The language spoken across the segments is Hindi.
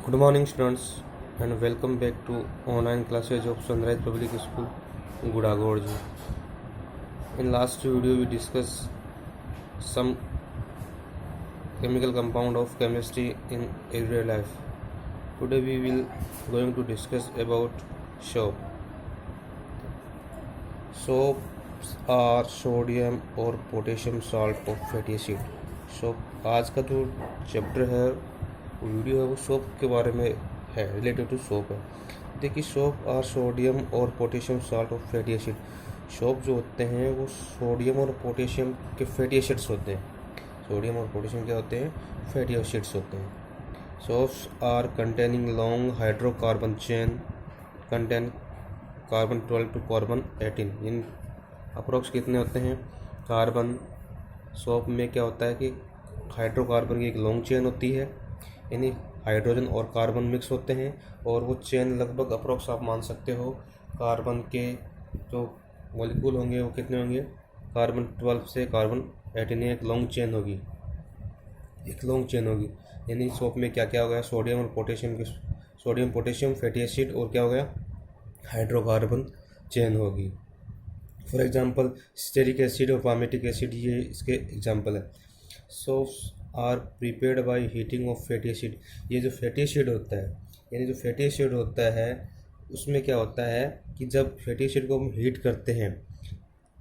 Good morning, students, and welcome back to online classes of Sunrise Public School, Gudagorji. In last video, we discussed some chemical compound of chemistry in everyday life. Today, we will going to discuss about soap. Soaps are sodium और potassium salt of fatty acid. Soap आज का जो चैप्टर है वीडियो है वो सोप के बारे में है, रिलेटेड टू सोप है. देखिए, सोप आर सोडियम और potassium salt of fatty acid. Soap जो होते हैं वो सोडियम और पोटेशियम के फैटी एसिड्स होते हैं. सोडियम और पोटेशियम क्या होते हैं? फैटी एसिड्स होते हैं. Soaps are containing long hydrocarbon chain contain carbon 12 to carbon 18. इन अप्रोक्स कितने होते हैं? कार्बन सोप में क्या होता है कि हाइड्रोकार्बन की एक लॉन्ग चेन होती है, यानी हाइड्रोजन और कार्बन मिक्स होते हैं, और वो चेन लगभग अप्रोक्स आप मान सकते हो कार्बन के जो मॉलिक्यूल होंगे वो कितने होंगे? कार्बन 12 से कार्बन 18. एक लॉन्ग चेन होगी, यानी सोप में क्या क्या हो गया? सोडियम और पोटेशियम के सोडियम पोटेशियम फैटी एसिड और क्या हो गया? हाइड्रोकार्बन चेन होगी. फॉर एग्जांपल स्टेरिक एसिड और पामेटिक एसिड, ये इसके एग्जांपल है. Soaps are prepared by heating of fatty acid. ये जो फैटी एसिड होता है, यानी जो फैटी एसिड होता है उसमें क्या होता है कि जब फैटी एसिड को हम हीट करते हैं,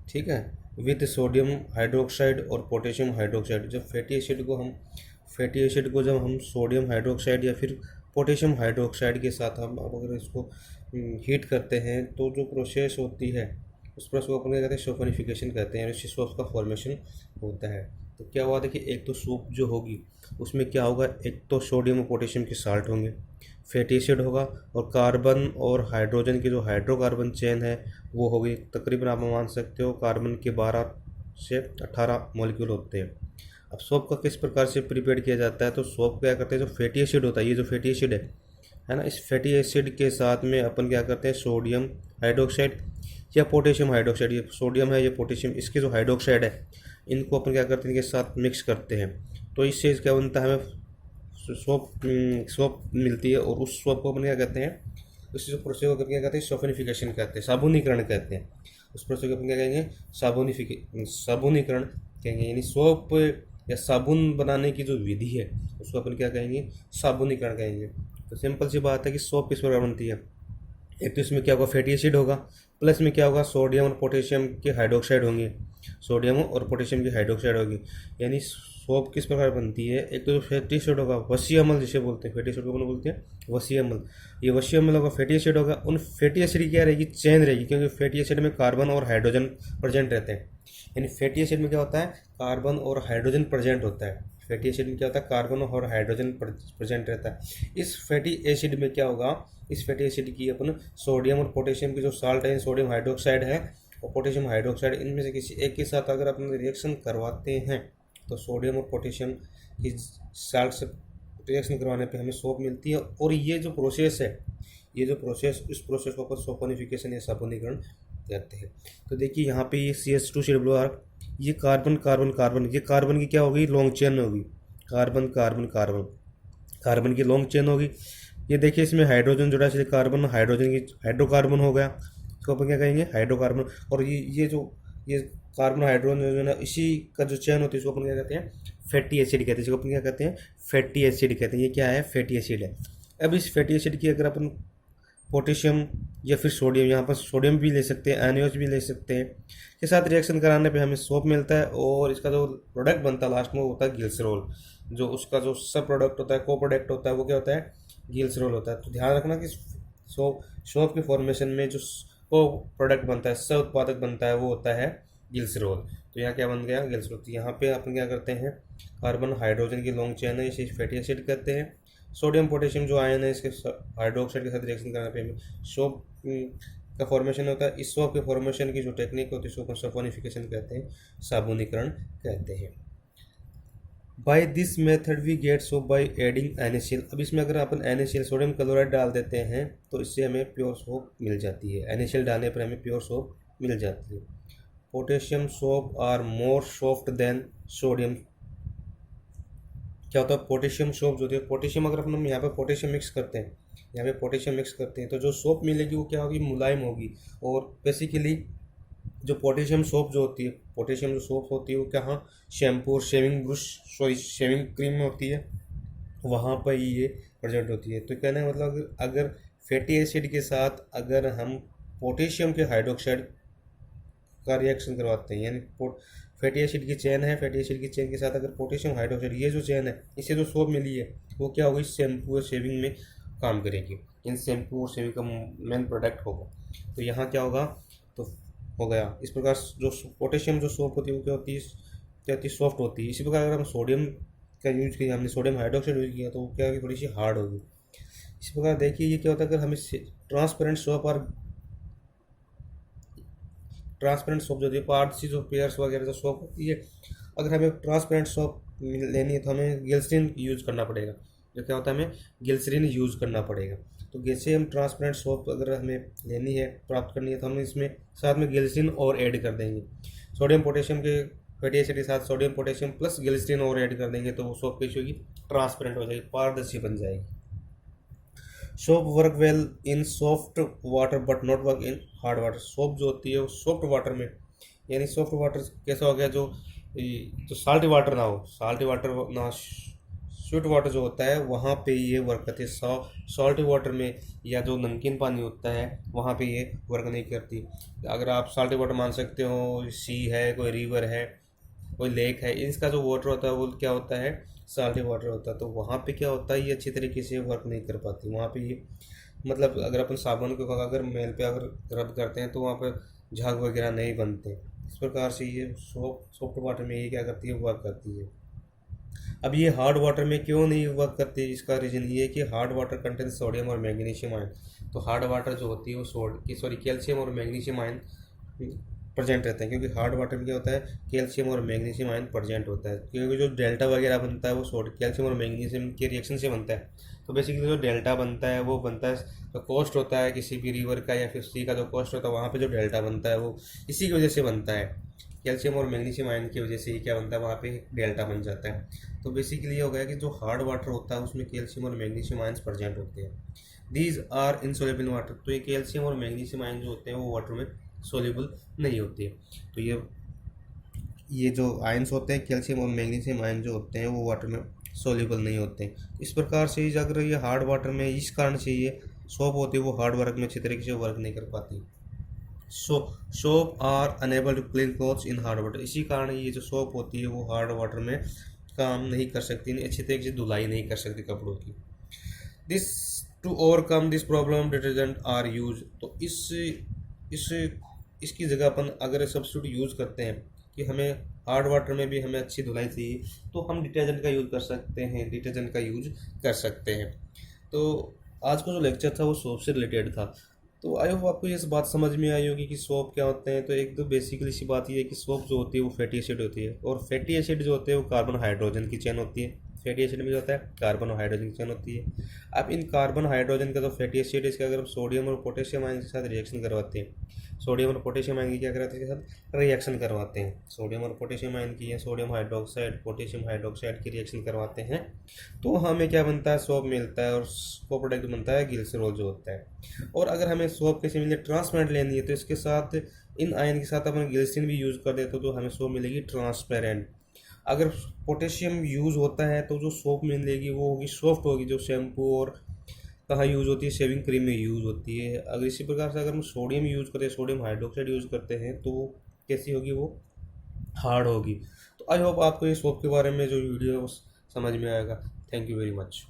ठीक है, विद सोडियम हाइड्रोक्साइड और पोटेशियम हाइड्रोक्साइड. जब फैटी एसिड को जब हम सोडियम हाइड्रोक्साइड या फिर पोटेशियम हाइड्रोक्साइड के साथ हम अगर इसको हीट करते हैं तो जो प्रोसेस होती है उस प्रोसेस को अपन क्या कहते हैं? सोफनिफिकेशन कहते हैं. इससे सोप का फॉर्मेशन होता है. तो क्या हुआ? देखिए, एक तो सूप जो होगी उसमें क्या होगा? एक तो सोडियम और पोटेशियम के साल्ट होंगे, फैटी एसिड होगा, और कार्बन और हाइड्रोजन की जो हाइड्रोकार्बन चेन है वो होगी. तकरीबन आप मान सकते हो कार्बन के 12 से 18 मॉलिक्यूल होते हैं. अब सोप का किस प्रकार से प्रिपेयर किया जाता है? तो सोप क्या करते हैं? जो फैटी एसिड होता है, ये जो फैटी एसिड है ना, इस फैटी एसिड के साथ में अपन क्या करते हैं? सोडियम हाइड्रोक्साइड या पोटेशियम हाइड्रोक्साइड, ये सोडियम है ये पोटेशियम, इसके जो हाइड्रोक्साइड है इनको अपन क्या करते हैं? इनके साथ मिक्स करते हैं. तो इससे क्या बनता है? हमें सोप मिलती है, और उस सोप को अपन क्या कहते हैं? उस प्रोसेस को क्या कहते हैं? सोफनिफिकेशन कहते हैं, साबुनीकरण कहते हैं. उस प्रोसेस को अपन क्या कहेंगे? साबुनीकरण कहेंगे. यानी सोप या साबुन बनाने की जो विधि है उसको अपन क्या कहेंगे? साबुनीकरण कहेंगे. तो सिंपल सी बात है कि सोप किस प्रकार बनती है? एक तो इसमें क्या होगा? फैटी एसिड होगा, प्लस में क्या होगा? सोडियम और पोटेशियम के हाइड्रोक्साइड होंगे. सोडियम और पोटेशियम की हाइड्रोक्साइड होगी. यानी सोप किस प्रकार बनती है? एक तो फैटी एसिड होगा, वसीय अम्ल जिसे बोलते हैं, फैटी एसिड को बोलते हैं वसीय अम्ल. ये वसीय अम्ल होगा, फैटी एसिड होगा. उन फैटी एसिड की क्या रहेगी? चेन रहेगी, क्योंकि फैटी एसिड में कार्बन और हाइड्रोजन प्रेजेंट रहते हैं. यानी फैटी एसिड में क्या होता है? कार्बन और हाइड्रोजन प्रेजेंट होता है. फैटी एसिड में क्या होता है? कार्बन और हाइड्रोजन प्रेजेंट रहता है. इस फैटी एसिड में क्या होगा? इस फैटी एसिड की अपन सोडियम और पोटेशियम की जो साल्ट है, सोडियम हाइड्रोक्साइड है और पोटेशियम हाइड्रोक्साइड, इनमें से किसी एक के साथ अगर अपन रिएक्शन करवाते हैं तो सोडियम और पोटेशियम की साल्ट से रिएक्शन करवाने पे हमें सोप मिलती है. और ये जो प्रोसेस है, इस प्रोसेस को अपन सोपोनिफिकेशन या साबुनीकरण कहते हैं. तो देखिए यहाँ पे ये CH2COR, ये कार्बन कार्बन कार्बन, ये कार्बन की क्या होगी? लॉन्ग चेन होगी. कार्बन कार्बन कार्बन, कार्बन की लॉन्ग चेन होगी. ये देखिए इसमें हाइड्रोजन जुड़ा है, इसलिए कार्बन हाइड्रोजन की हाइड्रोकार्बन हो गया. इसको अपन क्या कहेंगे? हाइड्रोकार्बन. और ये कार्बन हाइड्रोजन है, इसी का जो चेन होती है इसको अपन क्या कहते हैं? फैटी एसिड कहते हैं. इसको अपन क्या कहते हैं? फैटी एसिड कहते हैं. ये क्या है? फैटी एसिड है. अब इस फैटी एसिड की अगर अपन पोटेशियम या फिर सोडियम, यहाँ पर सोडियम भी ले सकते हैं, NaOH भी ले सकते हैं, के साथ रिएक्शन कराने पे हमें सोप मिलता है. और इसका जो प्रोडक्ट बनता है लास्ट में वो होता है ग्लिसरॉल. जो उसका जो सब प्रोडक्ट होता है, को प्रोडक्ट होता है, वो क्या होता है? ग्लिसरॉल होता है. तो ध्यान रखना कि सोप के फॉर्मेशन में जो को प्रोडक्ट बनता है, सह उत्पादक बनता है, वो होता है ग्लिसरॉल. तो यहाँ क्या बन गया? ग्लिसरॉल. तो यहाँ पे अपन क्या करते हैं? कार्बन हाइड्रोजन की लॉन्ग चेन है, इसे फैटी एसिड कहते हैं. सोडियम पोटेशियम जो आयन है, इसके हाइड्रोक्साइड के साथ रिएक्शन कराने पे हमें सोप का फॉर्मेशन होता है. इस सोप के फॉर्मेशन की जो टेक्निक होती है उसको सल्फोनिफिकेशन कहते हैं, साबुनीकरण कहते हैं. By this method we get soap by adding NaCl. अब इसमें अगर अपन NaCl सोडियम क्लोराइड डाल देते हैं तो इससे हमें प्योर सोप मिल जाती है. NaCl डालने पर हमें प्योर सोप मिल जाती है. Potassium soap are more soft than sodium. क्या होता है, पोटेशियम सोप जो होती है, पोटेशियम अगर हम यहाँ पे पोटेशियम मिक्स करते हैं, यहाँ पे पोटेशियम मिक्स करते हैं, तो जो सोप मिलेगी वो क्या होगी, मुलायम होगी। और बेसिकली जो पोटेशियम सोप जो होती है, पोटेशियम जो सोप होती है वो क्या, हाँ, शैम्पू और shaving brush, sorry shaving cream में होती है, वहाँ पर ही ये प्रेजेंट होती है। तो कहने का मतलब अगर फैटी एसिड के साथ अगर हम पोटेशियम के हाइड्रोक्साइड का रिएक्शन करवाते हैं, यानी फैटी एसिड की चेन है, फैटी एसिड की चेन के साथ अगर पोटेशियम हाइड्रोक्साइड, ये जो चेन है, इसे जो सोप मिली है वो क्या होगी, शैम्पू और शेविंग में काम करेगी। इन शैम्पू और शेविंग का मेन प्रोडक्ट होगा। तो यहाँ क्या होगा, तो हो गया इस प्रकार जो पोटेशियम जो सोप होती है वो क्या होती है, क्या होती है, सॉफ्ट होती है। इसी प्रकार अगर हम सोडियम का यूज किया, हमने सोडियम हाइड्रोक्साइड यूज किया, तो वो क्या होगी, थोड़ी सी हार्ड होगी। इसी प्रकार देखिए ये क्या होता है, अगर हमें ट्रांसपेरेंट सोप और ट्रांसपेरेंट सोप जो होती है, पार्ट्स जो पेयर्स वगैरह जो सोप होती है, अगर हमें ट्रांसपेरेंट सोप लेनी है तो हमें ग्लिसरीन यूज करना पड़ेगा। जो क्या होता है, हमें ग्लिसरीन यूज करना पड़ेगा। तो जैसे हम ट्रांसपेरेंट सोप अगर हमें लेनी है, प्राप्त करनी है, तो हम इसमें साथ में ग्लिसरीन और ऐड कर देंगे। सोडियम पोटेशियम के फैटी एसिड के साथ सोडियम पोटेशियम प्लस ग्लिसरीन और ऐड कर देंगे, तो वो सोप कैसी होगी, ट्रांसपेरेंट हो जाएगी, पारदर्शी बन जाएगी। Soap work well in soft water but not work in hard water. Soap जो होती है वो सॉफ्ट वाटर में, यानी सॉफ्ट वाटर कैसा हो गया, जो साल्टी वाटर ना हो, साल्टी वाटर ना, स्वीट वाटर जो होता है वहाँ पे ये वर्क करती है। सॉल्टी वाटर में या जो नमकीन पानी होता है वहाँ पे ये वर्क नहीं करती। अगर आप साल्टी वाटर मान सकते हो, सी है, कोई रिवर है, कोई लेक है, इसका जो वाटर होता है वो क्या होता है, साल्टी वाटर होता है। तो वहाँ पे क्या होता है, ये अच्छी तरीके से वर्क नहीं कर पाती। वहाँ पे ये मतलब अगर अपन साबुन को अगर मेल पे अगर रब करते हैं तो वहाँ पर झाग वगैरह नहीं बनते। इस प्रकार से ये सॉफ्ट वाटर में ये क्या करती है, वर्क करती है। अब ये हार्ड वाटर में क्यों नहीं वर्क करती, इसका रीज़न ये है कि हार्ड वाटर कंटेन सोडियम और मैग्नीशियम आयन। तो हार्ड वाटर जो होती है वो कैल्शियम और मैग्नीशियम आयन प्रेजेंट रहते हैं, क्योंकि हार्ड वाटर में क्या होता है, कैल्शियम और मैग्नीशियम आयन प्रेजेंट होता है। क्योंकि जो डेल्टा वगैरह बनता है वो कैल्शियम और मैग्नीशियम के रिएक्शन से बनता है। तो बेसिकली जो डेल्टा बनता है वो बनता है, तो कॉस्ट होता है किसी भी रिवर का या फिर सी का जो कॉस्ट होता है, वहाँ पे जो डेल्टा बनता है वो इसी की वजह से बनता है। कैल्शियम और मैग्नीशियम आयन की वजह से ही क्या बनता है, वहाँ पे डेल्टा बन जाता है। तो बेसिकली ये हो गया कि जो हार्ड वाटर होता है उसमें कैल्शियम और मैग्नीशियम आयन्स प्रेजेंट होते हैं। These are insoluble in water. तो ये कैल्शियम और मैग्नीशियम आयन जो होते हैं वो वाटर में सोल्यूबल नहीं होती है। तो ये जो आयंस होते हैं, कैल्शियम और मैग्नीशियम आयन जो होते हैं वो वाटर में सोल्यूबल नहीं होते। इस प्रकार से अगर ये हार्ड वाटर में, इस कारण से ये सोप होती है वो हार्ड वर्क में अच्छी तरीके से वर्क नहीं कर पाती। Soap are unable to clean clothes in hard water. इसी कारण ये जो सोप होती है वो हार्ड वाटर में काम नहीं कर सकती, अच्छी तरीके से धुलाई नहीं कर सकती कपड़ों की। This to overcome this problem detergent are use. तो इसकी जगह अपन अगर सब्स्टिट्यूट यूज़ करते हैं कि हमें हार्ड वाटर में भी हमें अच्छी धुलाई चाहिए, तो हम डिटर्जेंट का यूज़ कर सकते हैं, डिटर्जेंट का यूज कर सकते हैं। तो आज का जो लेक्चर था वो सोप से रिलेटेड था। तो आई होप आपको ये बात समझ में आई होगी कि सोप क्या होते हैं। तो एक तो बेसिकली सी बात ये है कि सोप जो होती है वो फैटी एसिड होती है, और फैटी एसिड जो होते हैं वो कार्बन हाइड्रोजन की चेन होती है। फैटी एसिड में जो होता है कार्बन और हाइड्रोजन की चेन होती है। अब इन कार्बन हाइड्रोजन का जो फैटी एसिड है, इसका अगर हम सोडियम और पोटेशियम आयन के साथ रिएक्शन करवाते हैं, सोडियम और पोटेशियम आयन की क्या कराते हैं, इसके साथ रिएक्शन करवाते हैं, सोडियम और पोटेशियम आयन की या सोडियम हाइड्रोक्साइड पोटेशियम हाइड्रोक्साइड की रिएक्शन करवाते हैं, तो हमें क्या बनता है, सोप मिलता है। और वो प्रोडक्ट बनता है ग्लिसरॉल जो होता है। और अगर हमें सोप कैसे मिले, ट्रांसपेरेंट लेनी है, तो इसके साथ इन आयन के साथ अपन ग्लिसरीन भी यूज़ कर देते तो हमें सोप मिलेगी ट्रांसपेरेंट। अगर पोटेशियम यूज़ होता है तो जो सोप मिलेगी वो होगी सॉफ्ट होगी, जो शैम्पू और कहाँ यूज़ होती है, शेविंग क्रीम में यूज़ होती है। अगर इसी प्रकार से अगर हम सोडियम यूज़ करते हैं, सोडियम हाइड्रोक्साइड यूज़ करते हैं, तो वो कैसी होगी, वो हार्ड होगी। तो आई होप आपको ये सोप के बारे में जो वीडियो समझ में आएगा। Thank you very much.